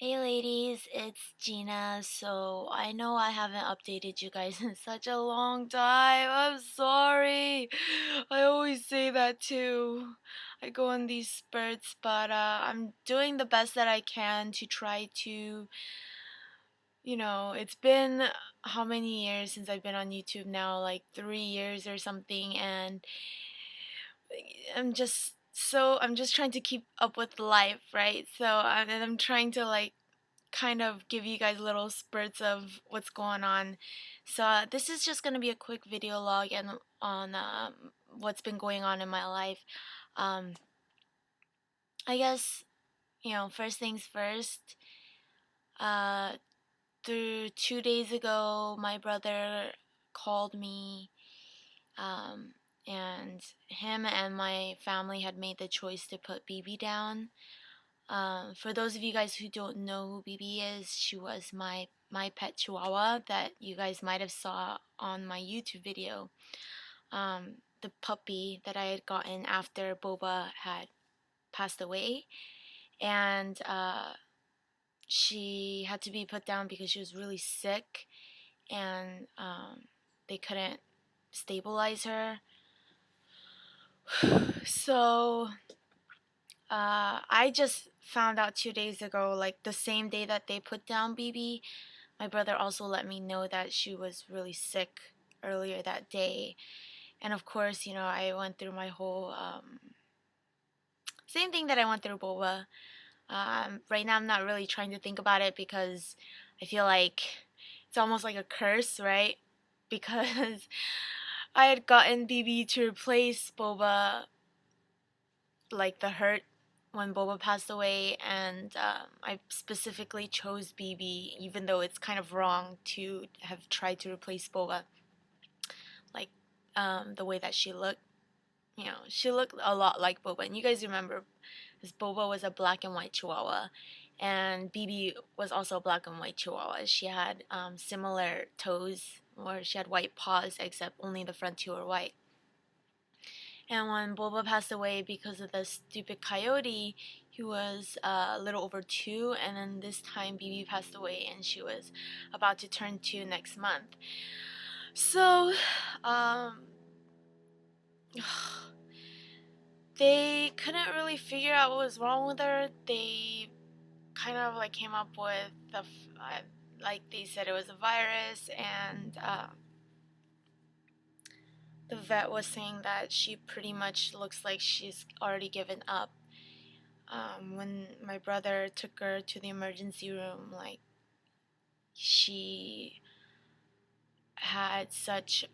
Hey ladies, it's Gina. So I know I haven't updated you guys in such a long time. I'm sorry. I always say that too. I go in these spurts, but I'm doing the best that I can to try to, it's been how many years since I've been on YouTube now? Like 3 years or something, and I'm just trying to keep up with life, right? And I'm trying to like kind of give you guys little spurts of what's going on. So this is just gonna be a quick video log and on what's been going on in my life. Um, I guess first things first. Uh, through 2 days ago, my brother called me, um, and him and my family had made the choice to put BB down. For those of you guys who don't know who BB is, she was my pet Chihuahua that you guys might have saw on my YouTube video. The puppy that I had gotten after Boba had passed away, and she had to be put down because she was really sick, and they couldn't stabilize her. So I just found out 2 days ago, like the same day that they put down BB, my brother also let me know that she was really sick earlier that day. And of course, I went through my whole same thing that I went through Boba. Right now, I'm not really trying to think about it because I feel like it's almost like a curse, right? Because I had gotten BB to replace Boba, like the hurt when Boba passed away, and I specifically chose BB, even though it's kind of wrong to have tried to replace Boba, like the way that she looked. She looked a lot like Boba, and you guys remember, because Boba was a black and white Chihuahua, and BB was also a black and white Chihuahua. She had similar toes, or she had white paws, except only the front two were white. And when Boba passed away because of the stupid coyote, he was a little over 2, and then this time BB passed away, and she was about to turn 2 next month. So, they couldn't really figure out what was wrong with her. They kind of like came up with like they said it was a virus, and the vet was saying that she pretty much looks like she's already given up. When my brother took her to the emergency room, like she had such,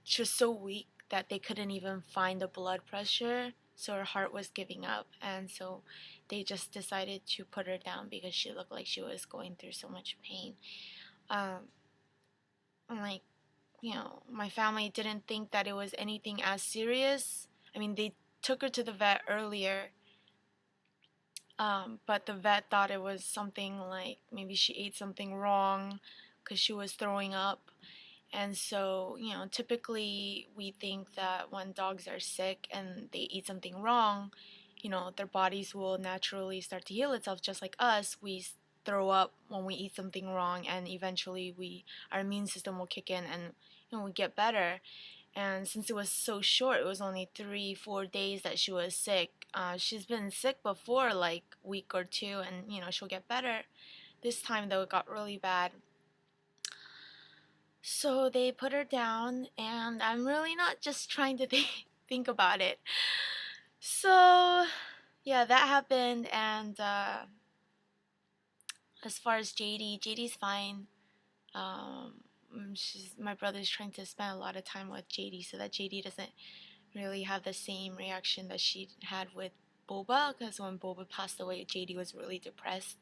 she was so weak that they couldn't even find the blood pressure, so her heart was giving up, and so they just decided to put her down because she looked like she was going through so much pain. Um, like, my family didn't think that it was anything as serious. I mean, they took her to the vet earlier, but the vet thought it was something like maybe she ate something wrong because she was throwing up. And so, typically we think that when dogs are sick and they eat something wrong, their bodies will naturally start to heal itself just like us. We throw up when we eat something wrong, and eventually our immune system will kick in, and we get better. And since it was so short, it was only 3 4 days that she was sick. She's been sick before, like week or two, and she'll get better. This time though, it got really bad. So they put her down, and I'm really not just trying to think about it. So yeah, that happened. And as far as JD's fine. My brother's trying to spend a lot of time with JD so that JD doesn't really have the same reaction that she had with Boba, because when Boba passed away, JD was really depressed.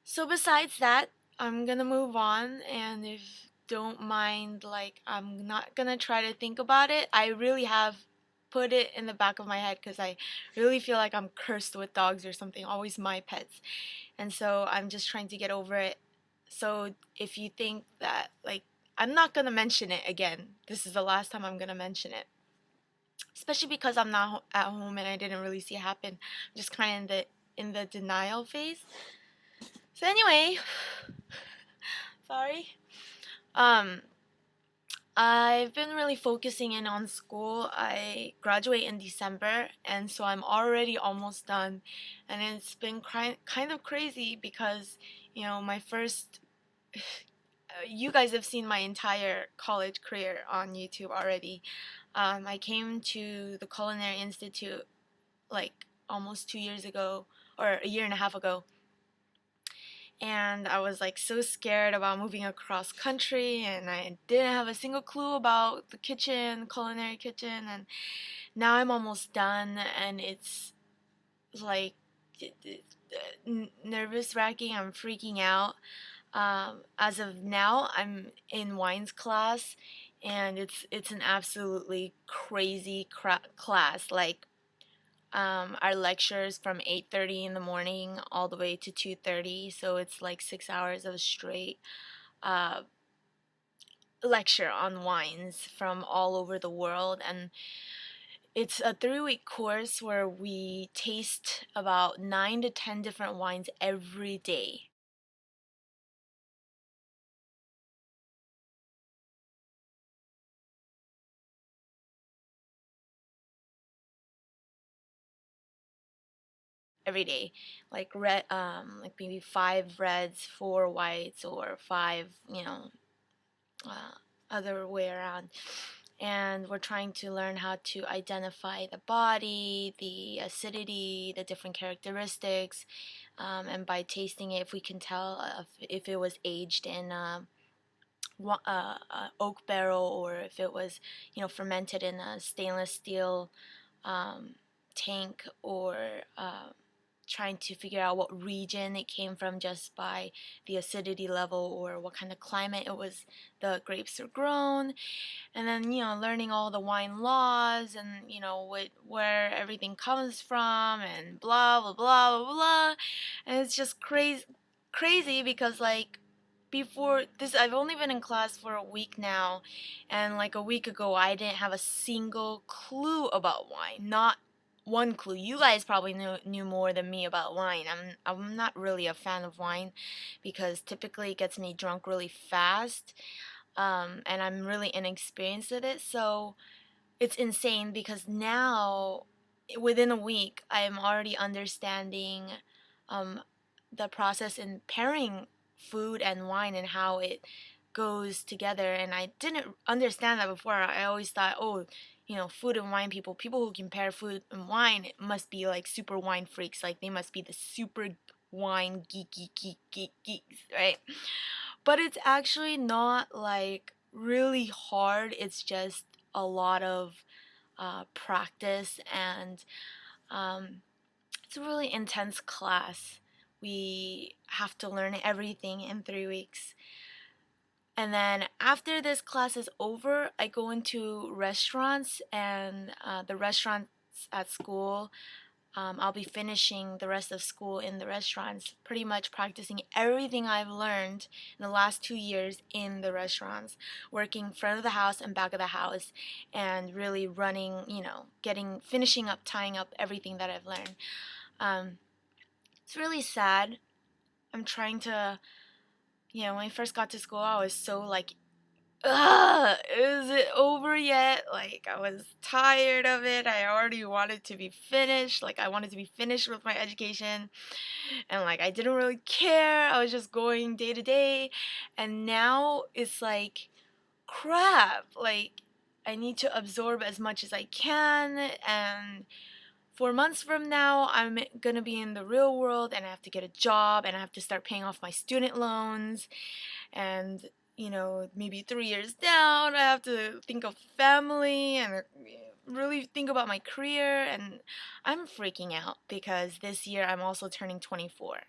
So besides that, I'm gonna move on, and if don't mind, like, I'm not gonna try to think about it. I really have put it in the back of my head because I really feel like I'm cursed with dogs or something, always my pets. And so I'm just trying to get over it. So if you think that, like, I'm not gonna mention it again. This is the last time I'm gonna mention it. Especially because I'm not at home and I didn't really see it happen. I'm just kind of in the in the denial phase. So anyway, sorry. Um, I've been really focusing in on school. I graduate in December, and so I'm already almost done. And it's been kind of crazy because, my first. You guys have seen my entire college career on YouTube already. I came to the Culinary Institute like almost 2 years ago, or a year and a half ago, and I was like so scared about moving across country, and I didn't have a single clue about the kitchen, culinary kitchen, and now I'm almost done, and it's like nervous wracking. I'm freaking out. As of now, I'm in wines class, and it's an absolutely crazy class. Like, our lectures from 8:30 in the morning all the way to 2:30, so it's like 6 hours of straight uh, lecture on wines from all over the world, and it's a 3-week course where we taste about 9 to 10 different wines every day. Every day, like red, like maybe 5 reds, 4 whites, or five, uh, other way around. And we're trying to learn how to identify the body, the acidity, the different characteristics, and by tasting it, if we can tell if it was aged in oak barrel, or if it was, fermented in a stainless steel um, tank, or trying to figure out what region it came from just by the acidity level, or what kind of climate it was the grapes are grown, and then learning all the wine laws, and where everything comes from, and blah blah blah blah blah. And it's just crazy because, like, before this, I've only been in class for a week now, and like a week ago I didn't have a single clue about wine. Not one clue. You guys probably knew more than me about wine. I'm not really a fan of wine because typically it gets me drunk really fast, and I'm really inexperienced at it. So it's insane because now, within a week, I'm already understanding um, the process in pairing food and wine and how it goes together. And I didn't understand that before. I always thought, oh, food and wine people who can pair food and wine must be like super wine freaks. Like, they must be the super wine geeks, right? But it's actually not like really hard. It's just a lot of practice, and it's a really intense class. We have to learn everything in 3 weeks. And then after this class is over, I go into restaurants, and the restaurants at school, I'll be finishing the rest of school in the restaurants, pretty much practicing everything I've learned in the last 2 years in the restaurants, working front of the house and back of the house, and really running, finishing up, tying up everything that I've learned. Um, it's really sad. I'm trying to, when I first got to school, I was so like, ugh, is it over yet? Like, I was tired of it. I already wanted to be finished. Like, I wanted to be finished with my education. And, like, I didn't really care. I was just going day to day. And now it's like, crap. Like, I need to absorb as much as I can. And 4 months from now, I'm gonna be in the real world, and I have to get a job, and I have to start paying off my student loans, and maybe 3 years down, I have to think of family and really think about my career, and I'm freaking out because this year I'm also turning 24.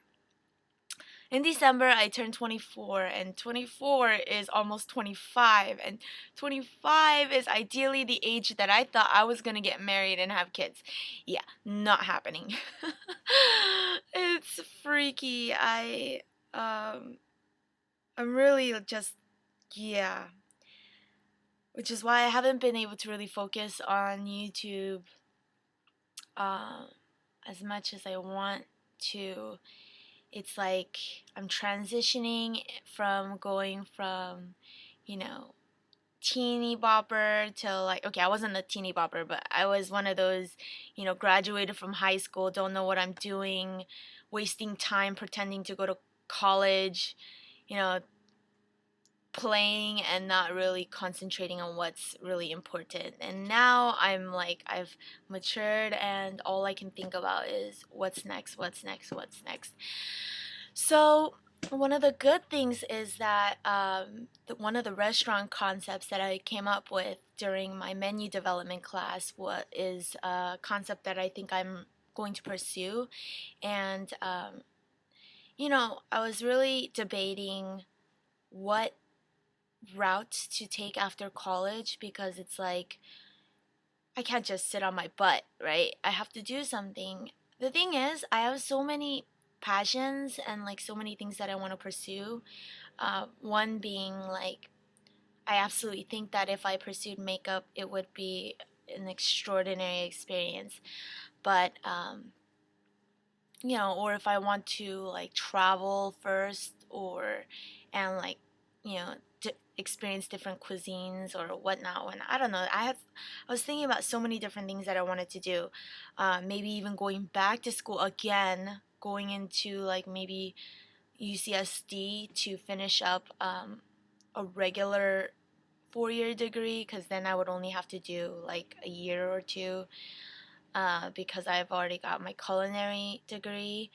In December, I turned 24, and 24 is almost 25, and 25 is ideally the age that I thought I was gonna get married and have kids. Yeah, not happening. It's freaky. Um, I'm really just, yeah. Which is why I haven't been able to really focus on YouTube um, as much as I want to, it's like I'm transitioning from going from, you know, teeny bopper to like, okay, I wasn't a teeny bopper, but I was one of those, graduated from high school, don't know what I'm doing, wasting time pretending to go to college, you know, playing and not really concentrating on what's really important. And now I'm like, I've matured and all I can think about is what's next, what's next, what's next. So, one of the good things is that one of the restaurant concepts that I came up with during my menu development class is a concept that I think I'm going to pursue. And, I was really debating what route to take after college because it's like I can't just sit on my butt, right? I have to do something. The thing is, I have so many passions and like so many things that I want to pursue. One being like, I absolutely think that if I pursued makeup, it would be an extraordinary experience. But, or if I want to like travel first and like, experience different cuisines or whatnot. When I don't know, I was thinking about so many different things that I wanted to do. Maybe even going back to school again, going into like maybe UCSD to finish up a regular 4-year degree, because then I would only have to do like a year or two because I've already got my culinary degree.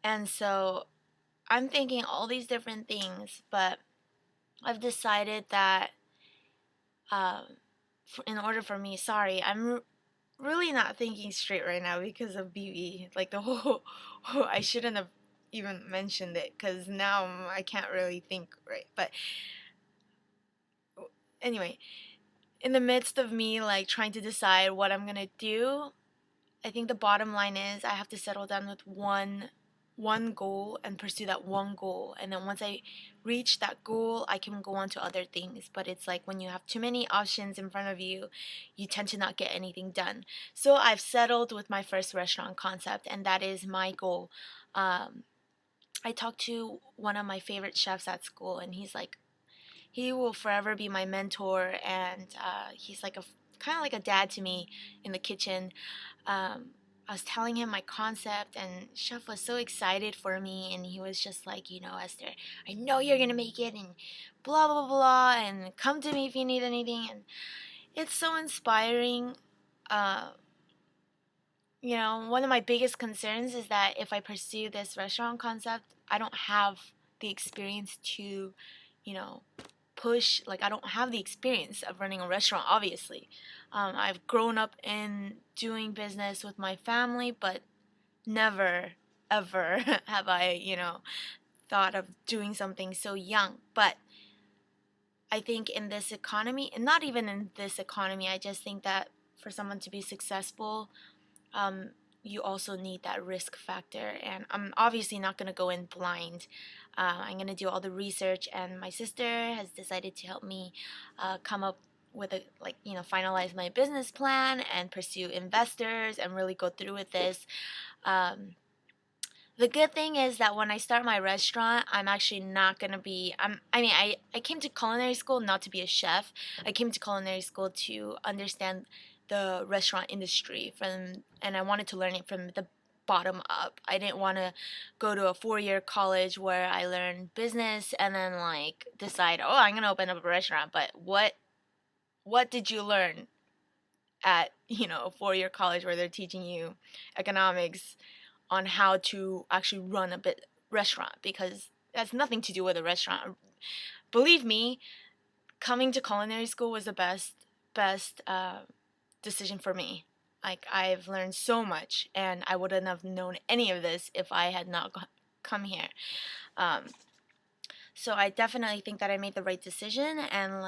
And so I'm thinking all these different things, but I've decided that um, in order for me, sorry, really not thinking straight right now because of BB. Like the whole, I shouldn't have even mentioned it because now I can't really think right. But anyway, in the midst of me like trying to decide what I'm gonna do, I think the bottom line is I have to settle down with one goal and pursue that one goal. And then once I reach that goal, I can go on to other things. But it's like when you have too many options in front of you, you tend to not get anything done. So I've settled with my first restaurant concept, and that is my goal. I talked to one of my favorite chefs at school, and he will forever be my mentor, and he's like a kind of like a dad to me in the kitchen. I was telling him my concept, and Chef was so excited for me, and he was just like, Esther, I know you're gonna make it, and blah blah blah, and come to me if you need anything, and it's so inspiring. Uh, one of my biggest concerns is that if I pursue this restaurant concept, I don't have the experience to, you know, push. Like, I don't have the experience of running a restaurant, obviously. I've grown up in doing business with my family, but never, ever have I, thought of doing something so young. But I think in this economy, and not even in this economy, I just think that for someone to be successful, um, you also need that risk factor. And I'm obviously not going to go in blind. I'm going to do all the research, and my sister has decided to help me come up with finalize my business plan and pursue investors and really go through with this. Um, the good thing is that when I start my restaurant, I'm actually not going to be, I came to culinary school not to be a chef. I came to culinary school to understand the restaurant industry and I wanted to learn it from the bottom up. I didn't want to go to a 4-year college where I learned business and then like decide, oh, I'm going to open up a restaurant. But what did you learn at, a 4-year college where they're teaching you economics on how to actually run a restaurant? Because that's nothing to do with a restaurant. Believe me, coming to culinary school was the best decision for me. Like, I've learned so much, and I wouldn't have known any of this if I had not come here. Um, so I definitely think that I made the right decision, and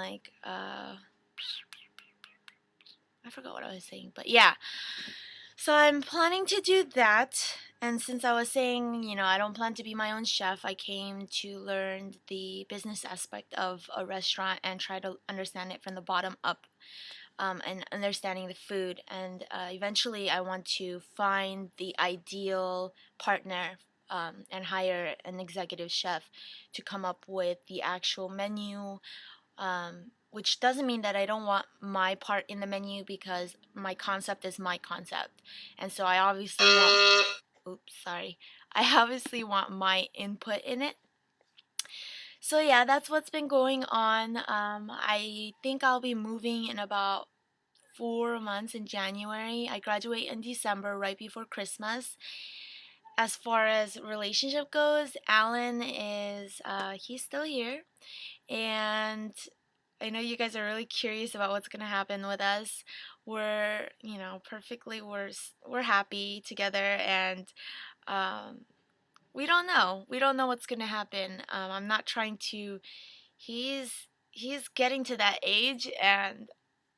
I forgot what I was saying, but yeah. So I'm planning to do that. And since I was saying, I don't plan to be my own chef, I came to learn the business aspect of a restaurant and try to understand it from the bottom up. and understanding the food. And eventually, I want to find the ideal partner and hire an executive chef to come up with the actual menu. Which doesn't mean that I don't want my part in the menu, because my concept is my concept, and so I obviously want. Oops, sorry. I obviously want my input in it. So yeah, that's what's been going on. I think I'll be moving in about 4 months in January. I graduate in December, right before Christmas. As far as relationship goes, Alan is he's still here, and I know you guys are really curious about what's gonna happen with us. We're perfectly we're happy together, and um, we don't know what's gonna happen. I'm not trying to. He's getting to that age, and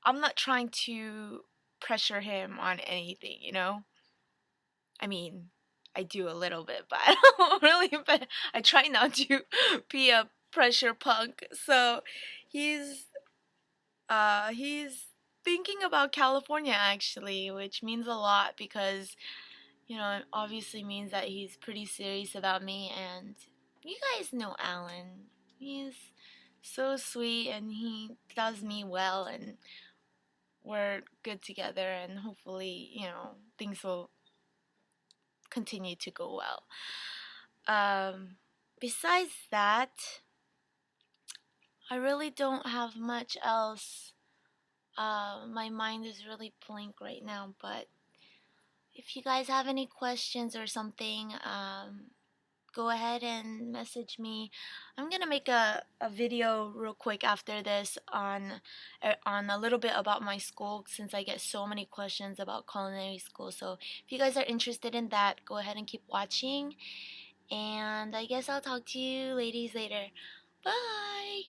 I'm not trying to pressure him on anything, I mean, I do a little bit, but I don't really, but I try not to be a pressure punk. So he's he's thinking about California, actually, which means a lot, because it obviously means that he's pretty serious about me. And you guys know Alan. He's so sweet, and he does me well, and we're good together, and hopefully, things will continue to go well. Besides that, I really don't have much else. My mind is really blank right now, but if you guys have any questions or something, go ahead and message me. I'm gonna make a video real quick after this on a little bit about my school, since I get so many questions about culinary school. So if you guys are interested in that, go ahead and keep watching. And I guess I'll talk to you ladies later. Bye!